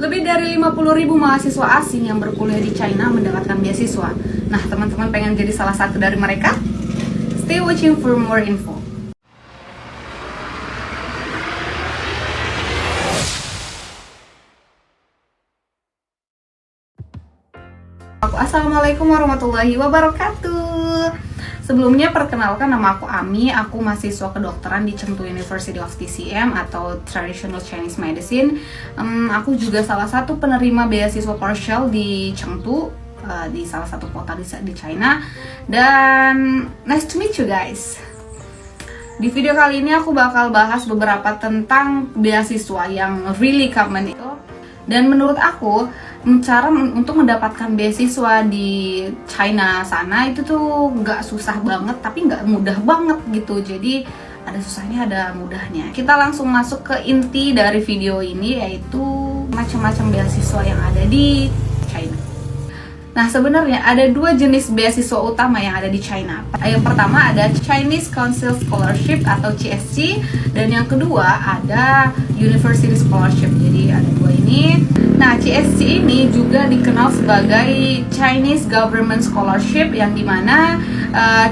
Lebih dari 50.000 mahasiswa asing yang berkuliah di China mendapatkan beasiswa. Nah, teman-teman pengen jadi salah satu dari mereka? Stay watching for more info. Assalamualaikum warahmatullahi wabarakatuh. Sebelumnya perkenalkan, nama aku Ami. Aku mahasiswa kedokteran di Chengdu University of TCM atau Traditional Chinese Medicine. Aku juga salah satu penerima beasiswa partial di Chengdu, di salah satu kota di China. Dan nice to meet you guys. Di video kali ini aku bakal bahas beberapa tentang beasiswa yang really common itu. Dan menurut aku, cara untuk mendapatkan beasiswa di China sana itu tuh nggak susah banget, tapi nggak mudah banget gitu. Jadi ada susahnya, ada mudahnya. Kita langsung masuk ke inti dari video ini, yaitu macam-macam beasiswa yang ada di China. Nah, sebenarnya ada dua jenis beasiswa utama yang ada di China. Yang pertama ada Chinese Council Scholarship atau CSC, dan yang kedua ada University Scholarship. Jadi ada dua ini. Nah, CSC ini juga dikenal sebagai Chinese Government Scholarship, yang dimana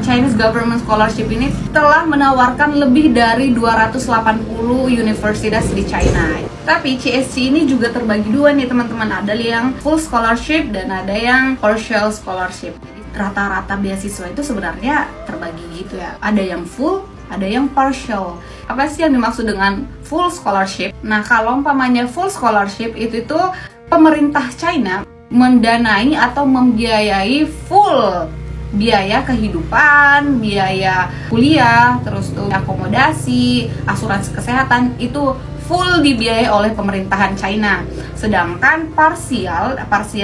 Chinese Government Scholarship ini telah menawarkan lebih dari 280 universitas di China. Tapi CSC ini juga terbagi dua nih teman-teman, ada yang full scholarship dan ada yang partial scholarship. Jadi rata-rata beasiswa itu sebenarnya terbagi gitu ya, ada yang full, ada yang partial. Apa sih yang dimaksud dengan full scholarship? Nah, kalau umpamanya full scholarship itu tuh pemerintah China mendanai atau membiayai full biaya kehidupan, biaya kuliah, terus tuh akomodasi, asuransi kesehatan, itu full dibiayai oleh pemerintahan China. Sedangkan parsial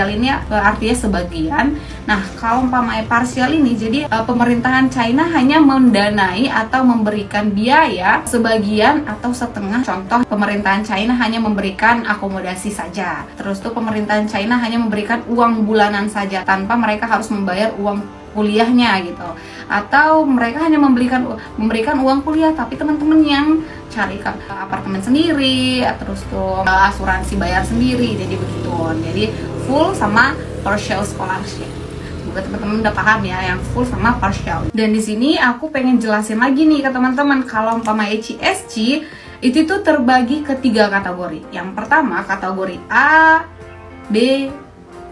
ini artinya sebagian. Nah, kalau umpamanya parsial ini, jadi pemerintahan China hanya mendanai atau memberikan biaya sebagian atau setengah. Contoh, pemerintahan China hanya memberikan akomodasi saja. Terus tuh pemerintahan China hanya memberikan uang bulanan saja tanpa mereka harus membayar uang kuliahnya gitu. Atau mereka hanya memberikan uang kuliah, tapi teman-teman yang cari apartemen sendiri, terus tuh asuransi bayar sendiri, jadi begitu. Jadi full sama partial scholarship. Semoga teman-teman udah paham ya yang full sama partial. Dan di sini aku pengen jelasin lagi nih ke teman-teman, kalau umpama CSC itu tuh terbagi ke 3 kategori. Yang pertama kategori A, B,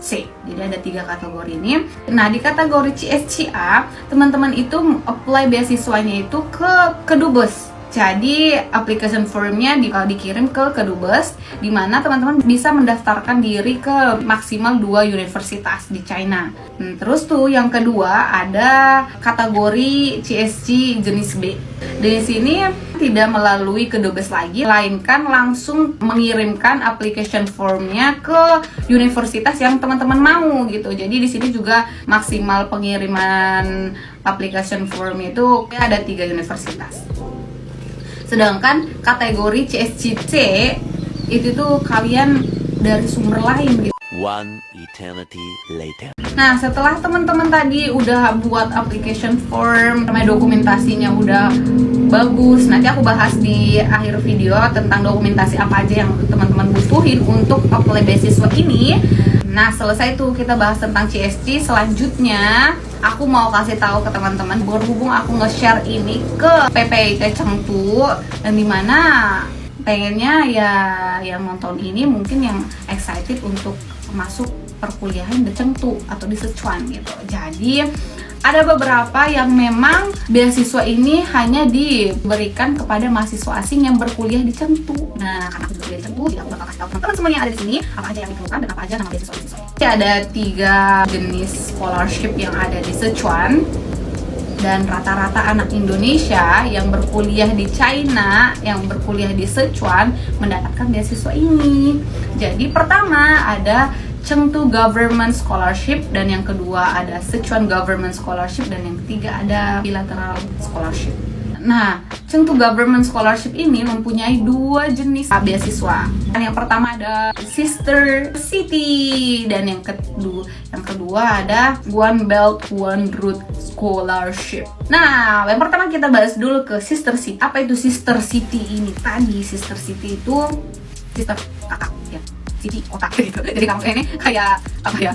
C. Jadi ada 3 kategori ini. Nah, di kategori CSCA, teman-teman itu apply beasiswanya itu ke Kedubes. Jadi application formnya dikirim ke Kedubes, di mana teman-teman bisa mendaftarkan diri ke maksimal 2 universitas di China. Terus tuh yang kedua ada kategori CSC jenis B. Di sini tidak melalui Kedubes lagi, melainkan langsung mengirimkan application formnya ke universitas yang teman-teman mau gitu. Jadi di sini juga maksimal pengiriman application form itu ada 3 universitas. Sedangkan kategori CSCC itu tuh kalian dari sumber lain gitu. One eternity later. Nah, setelah teman-teman tadi udah buat application form, dokumentasinya udah bagus, nanti aku bahas di akhir video tentang dokumentasi apa aja yang teman-teman butuhin untuk apply beasiswa ini. Nah, selesai tuh kita bahas tentang CSC. Selanjutnya aku mau kasih tahu ke teman-teman, berhubung aku nge-share ini ke PPIT Chengdu, dan dimana pengennya ya yang nonton ini mungkin yang excited untuk masuk perkuliahan di Chengdu atau di Sichuan gitu. Jadi ada beberapa yang memang beasiswa ini hanya diberikan kepada mahasiswa asing yang berkuliah di Chengdu. Nah, karena aku berkuliah di Chengdu, jadi aku bakal kasih tahu teman-teman semua yang ada di sini apa aja yang diperlukan dan apa aja nama beasiswa. Ada 3 jenis scholarship yang ada di Sichuan. Dan rata-rata anak Indonesia yang berkuliah di China, yang berkuliah di Sichuan mendapatkan beasiswa ini. Jadi pertama ada Chengdu Government Scholarship, dan yang kedua ada Sichuan Government Scholarship, dan yang ketiga ada Bilateral Scholarship. Nah, Chengdu Government Scholarship ini mempunyai 2 jenis beasiswa. Yang pertama ada Sister City, dan yang kedua ada One Belt One Road Scholarship. Nah, yang pertama kita bahas dulu ke Sister City. Apa itu Sister City ini? Tadi Sister City itu sister kakak ya. City otak gitu. Jadi kampus ini kayak apa ya?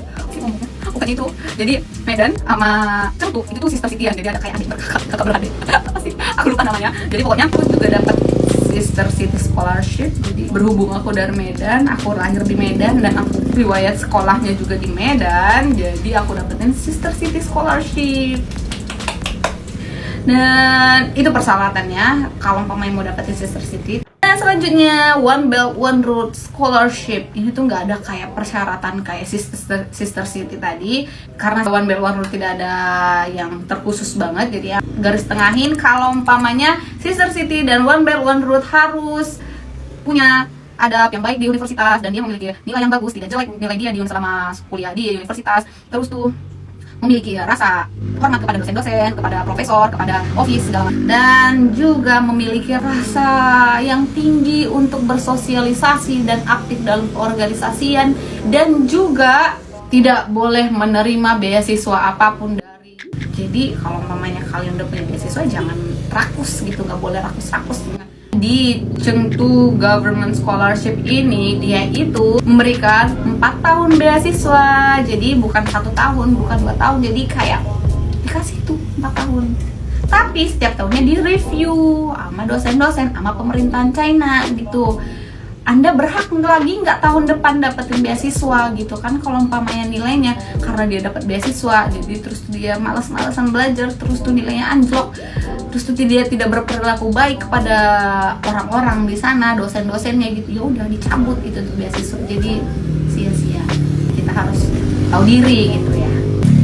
Bukan itu. Jadi Medan sama Cengtu itu tuh sister city-an. Jadi ada kayak adik kakak beradik. Apa sih? Aku lupa namanya. Jadi pokoknya aku juga dapat sister city scholarship. Jadi berhubung aku dari Medan, aku lahir di Medan dan aku riwayat sekolahnya juga di Medan. Jadi aku dapetin sister city scholarship. Dan itu persyaratannya kalau pemain mau dapetin sister city. Nah selanjutnya One Belt One Road Scholarship. Ini tuh nggak ada kayak persyaratan kayak sister city tadi, karena One Belt One Road tidak ada yang terkhusus banget. Jadi ya garis tengahin kalau umpamanya sister city dan One Belt One Road harus punya adab yang baik di universitas dan dia memiliki nilai yang bagus, tidak jelek nilai dia selama kuliah di universitas. Terus tuh memiliki rasa hormat kepada dosen-dosen, kepada profesor, kepada office segala macam, dan juga memiliki rasa yang tinggi untuk bersosialisasi dan aktif dalam keorganisasian, dan juga tidak boleh menerima beasiswa apapun dari. Jadi kalau mamanya kalian udah punya beasiswa jangan rakus gitu, nggak boleh rakus-rakus. Di Chengtu Government Scholarship ini dia itu memberikan 4 tahun beasiswa, jadi bukan 1 tahun, bukan 2 tahun, jadi kayak dikasih tuh 4 tahun. Tapi setiap tahunnya di review sama dosen-dosen, sama pemerintahan China gitu. Anda berhak lagi nggak tahun depan dapetin beasiswa gitu kan, kalau umpamanya nilainya karena dia dapat beasiswa jadi terus dia malas-malasan belajar, terus tuh nilainya anjlok, terus tuh dia tidak berperilaku baik kepada orang-orang di sana, dosen-dosennya gitu, ya udah dicabut itu tuh beasiswa, jadi sia-sia. Kita harus tahu diri gitu ya.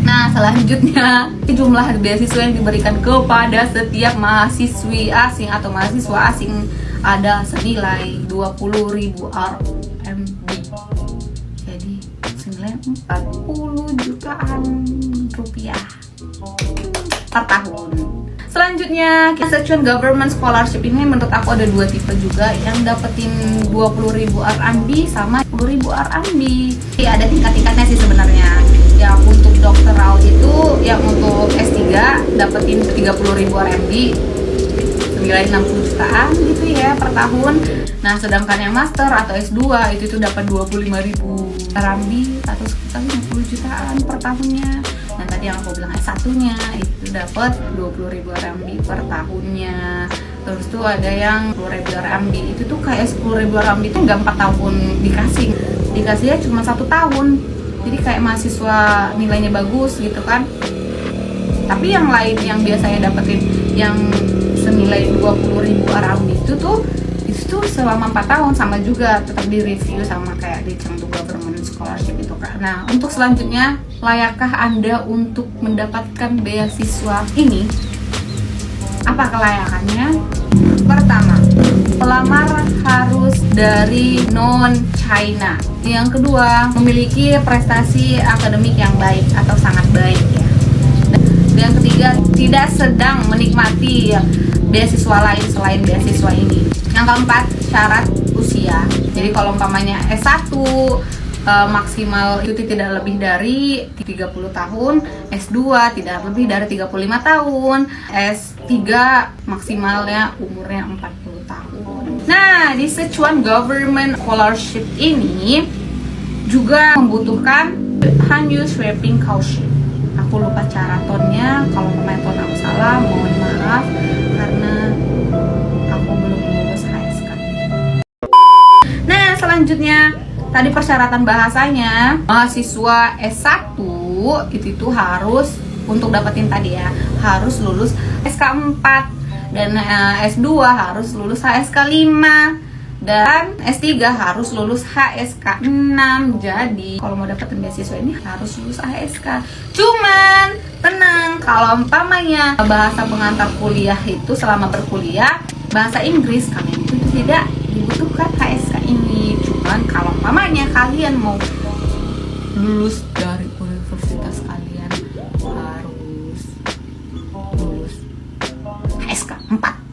Nah selanjutnya jumlah beasiswa yang diberikan kepada setiap mahasiswi asing atau mahasiswa asing ada senilai 20.000 RMB. Jadi senilai 40 jutaan rupiah per tahun. Selanjutnya, Sichuan Government Scholarship ini menurut aku ada 2 tipe juga, yang dapetin 20.000 RMB sama 10.000 RMB. Jadi ada tingkat-tingkatnya sih sebenarnya. Yang untuk doktoral itu, yang untuk S3 dapetin 30.000 RMB nilai 60 jutaan gitu ya per tahun. Nah sedangkan yang master atau S2 itu dapat 25.000 RMB atau sekitar 50 jutaan per tahunnya. Dan tadi yang aku bilang S1 nya itu dapat 20.000 RMB per tahunnya. Terus tuh ada yang 10.000 RMB itu tuh kayak 10.000 RMB itu nggak 4 tahun dikasihnya cuma 1 tahun. Jadi kayak mahasiswa nilainya bagus gitu kan. Tapi yang lain yang biasanya dapetin yang senilai 20.000 RMB itu tuh selama 4 tahun, sama juga tetap di review sama kayak di Chengtu Government Scholarship itu kan. Nah untuk selanjutnya, layakkah Anda untuk mendapatkan beasiswa ini? Apa kelayakannya? Pertama, pelamar harus dari non-China. Yang kedua, memiliki prestasi akademik yang baik atau sangat baik ya. Dan yang ketiga, tidak sedang menikmati beasiswa lain selain beasiswa ini. Yang keempat, syarat usia. Jadi kalau umpamanya S1 maksimal itu tidak lebih dari 30 tahun, S2 tidak lebih dari 35 tahun, S3 maksimalnya umurnya 40 tahun. Nah, di Sichuan Government Scholarship ini juga membutuhkan Hanyu Sweeping Kaoshi. Aku lupa cara tonnya, kalau pemain ton aku salah, mohon maaf karena aku belum lulus HSK. Nah selanjutnya, tadi persyaratan bahasanya, mahasiswa S1 itu harus, untuk dapetin tadi ya, harus lulus HSK 4, dan S2 harus lulus HSK 5, dan S3 harus lulus HSK 6. Jadi kalau mau dapetin beasiswa ini harus lulus HSK. Cuman tenang, kalau umpamanya bahasa pengantar kuliah itu selama berkuliah bahasa Inggris, kalian itu tidak dibutuhkan HSK ini. Cuman kalau umpamanya kalian mau lulus dari universitas kalian harus lulus HSK 4.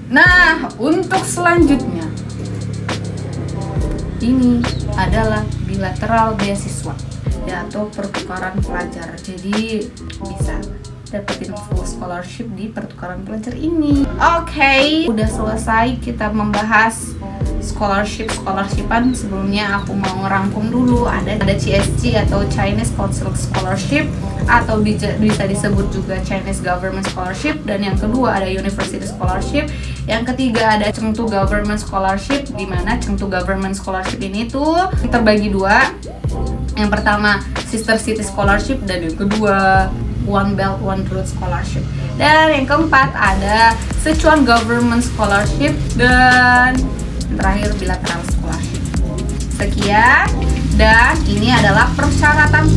Nah, untuk selanjutnya ini adalah bilateral beasiswa ya, atau pertukaran pelajar. Jadi bisa dapetin full scholarship di pertukaran pelajar ini. Oke, udah selesai kita membahas scholarshipan. Sebelumnya aku mau ngerangkum dulu, ada CSC atau Chinese Council Scholarship, atau bisa disebut juga Chinese Government Scholarship, dan yang kedua ada University Scholarship, yang ketiga ada Chengdu Government Scholarship, di mana Chengdu Government Scholarship ini tuh terbagi dua. Yang pertama Sister City Scholarship, dan yang kedua One Belt One Road Scholarship. Dan yang keempat ada Sichuan Government Scholarship, dan terakhir Bilateral Scholarship. Sekian, dan ini adalah persyaratan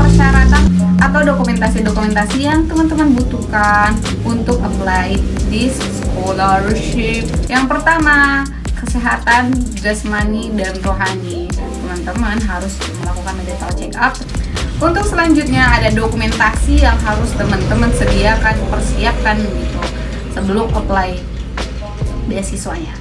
atau dokumentasi yang teman-teman butuhkan untuk apply this scholarship. Yang pertama, kesehatan jasmani dan rohani. Teman-teman harus melakukan medical check up. Untuk selanjutnya ada dokumentasi yang harus teman-teman persiapkan gitu sebelum apply beasiswanya.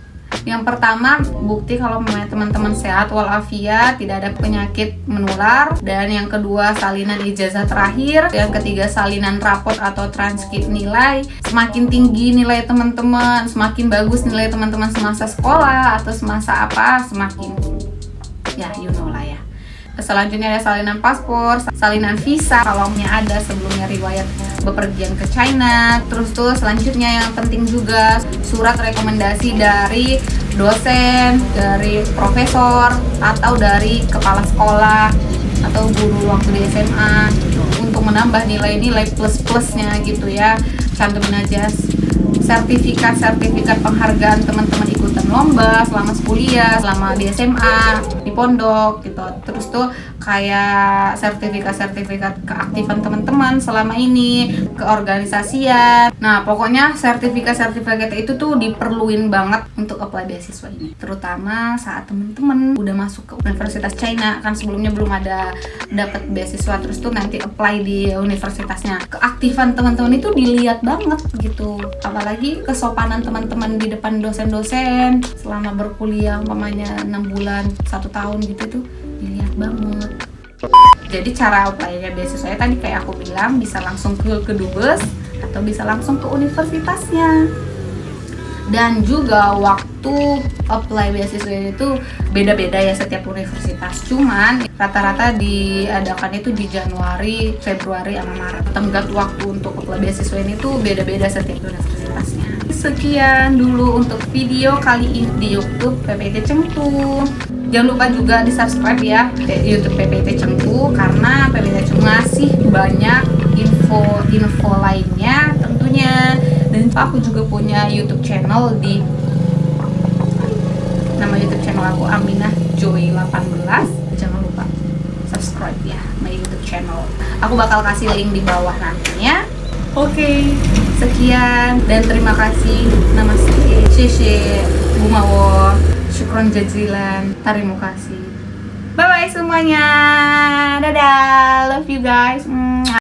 Yang pertama, bukti kalau teman-teman sehat walafiat, tidak ada penyakit menular. Dan yang kedua, salinan ijazah terakhir. Yang ketiga, salinan rapot atau transkrip nilai. Semakin tinggi nilai teman-teman, semakin bagus nilai teman-teman semasa sekolah atau semasa apa, semakin ya you know lah ya. Selanjutnya ada salinan paspor, salinan visa kalau ada sebelumnya riwayat bepergian ke China. Terus tuh selanjutnya yang penting juga surat rekomendasi dari dosen, dari profesor, atau dari kepala sekolah atau guru waktu di SMA untuk menambah nilai-nilai plus-plusnya gitu ya. Cantumin aja sertifikat penghargaan teman-teman ikutan lomba selama kuliah, selama di SMA, di pondok gitu. Terus tuh kayak sertifikat keaktifan teman-teman selama ini, keorganisasian. Nah, pokoknya sertifikat itu tuh diperluin banget untuk apply beasiswa ini. Terutama saat teman-teman udah masuk ke Universitas China, kan sebelumnya belum ada dapat beasiswa, terus tuh nanti apply di universitasnya. Keaktifan teman-teman itu dilihat banget gitu. Apalagi kesopanan teman-teman di depan dosen-dosen selama berkuliah umpamanya 6 bulan, 1 tahun gitu tuh dilihat banget. Jadi cara apply-nya beasiswa tadi kayak aku bilang, bisa langsung ke dubes atau bisa langsung ke universitasnya. Dan juga waktu apply beasiswa itu beda-beda ya setiap universitas. Cuman rata-rata diadakan itu di Januari, Februari, sama Maret. Tenggat waktu untuk apply beasiswa ini tuh beda-beda setiap universitasnya. Sekian dulu untuk video kali ini di YouTube PPT Chengdu. Jangan lupa juga di subscribe ya YouTube PPT Chengdu, karena PPT Chengdu ngasih banyak info lainnya tentunya. Dan aku juga punya YouTube channel, di nama YouTube channel aku Aminah Joy 18. Jangan lupa subscribe ya my YouTube channel. Aku bakal kasih link di bawah nantinya. Oke, sekian dan terima kasih. Namaste, Sheshe, Gumawo, Syukron jazilan, terima kasih. Bye bye semuanya. Dadah, love you guys.